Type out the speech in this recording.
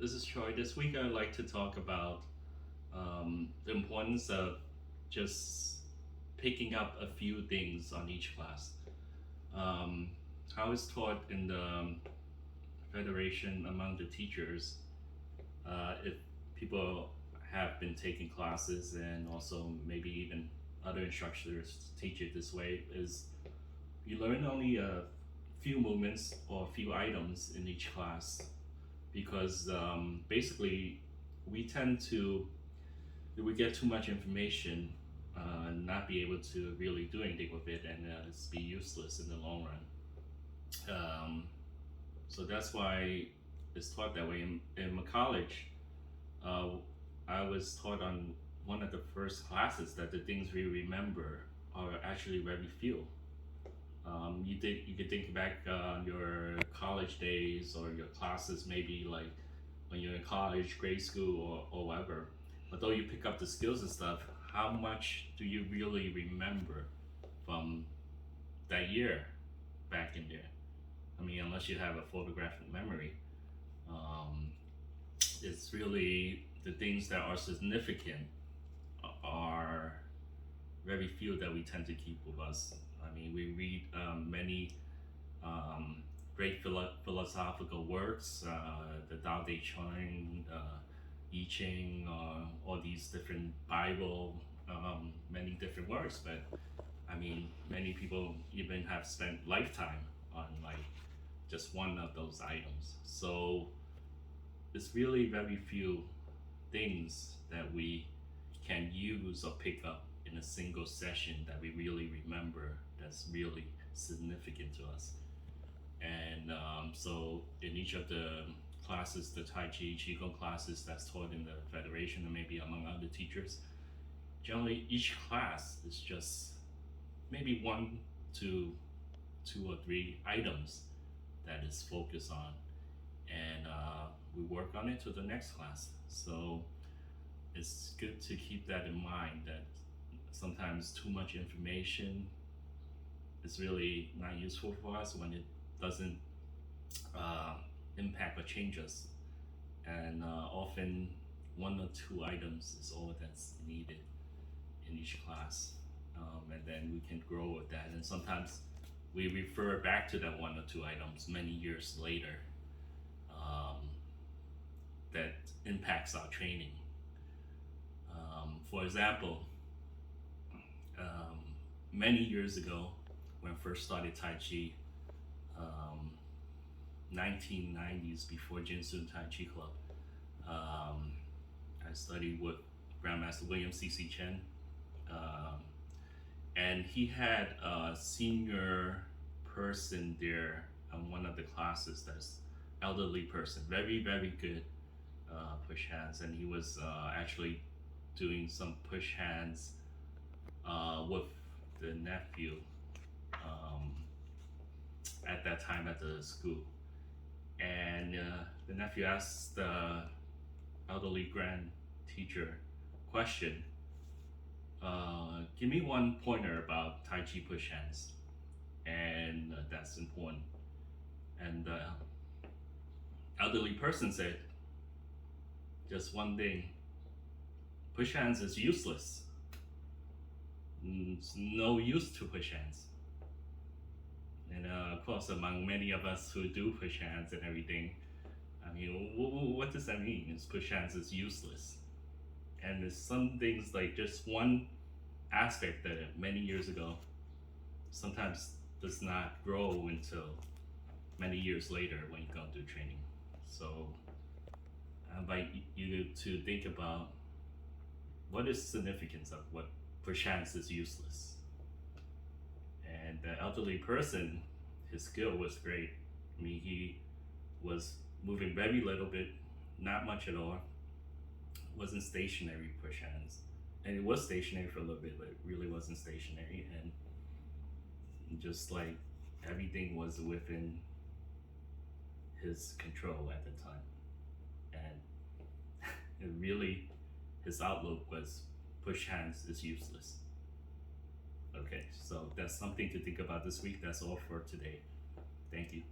This is Troy. This week I'd like to talk about the importance of just picking up a few things on each class. Um, I was taught in the federation among the teachers, if people have been taking classes and also maybe even other instructors teach it this way, is you learn only a few movements or a few items in each class because basically we tend to, if we get too much information, not be able to really do anything with it, and it's be useless in the long run. So that's why it's taught that way. In my college, uh, I was taught on one of the first classes that the things we remember are actually very few. You could think back on your college days or your classes, maybe like when you're in college, grade school, or whatever. Although you pick up the skills and stuff, how much do you really remember from that year back in there? I mean, unless you have a photographic memory, um, it's really the things that are significant are very few that we tend to keep with us. I mean, we read many um, great philosophical works, the Tai Chi Chuan, I Ching, all these different Bible, many different works. But I mean, many people even have spent lifetime on like just one of those items. So it's really very few things that we can use or pick up in a single session that we really remember that's really significant to us. And so in each of the classes, the Tai Chi Qigong classes that's taught in the Federation and maybe among other teachers, generally each class is just maybe one to two or three items that is focused on. And we work on it to the next class. So it's good to keep that in mind that sometimes too much information is really not useful for us when it doesn't impact or change us. And often one or two items is all that's needed in each class. And then we can grow with that. And sometimes we refer back to that one or two items many years later, um, that impacts our training. For example, um, many years ago, when I first started Tai Chi, um, 1990s, before Jinsun Tai Chi Club, I studied with Grandmaster William C.C. Chen, um, and he had a senior person there on one of the classes that's elderly person, very, very good push hands, and he was actually doing some push hands with the nephew at that time at the school. And the nephew asked the elderly grand teacher question, give me one pointer about Tai Chi push hands. And that's important. And the elderly person said, just one thing, push hands is useless. It's no use to push hands. And of course, among many of us who do push hands and everything, I mean, what does that mean? Is push hands is useless. And there's some things like just one aspect that many years ago sometimes does not grow until many years later when you go through training. So I invite you to think about what is the significance of what perchance is useless. And the elderly person, his skill was great. I mean, he was moving very little bit, not much at all. Wasn't stationary push hands. And it was stationary for a little bit, but it really wasn't stationary. And just like everything was within his control at the time. And it really, his outlook was push hands is useless. Okay, so that's something to think about this week. That's all for today. Thank you.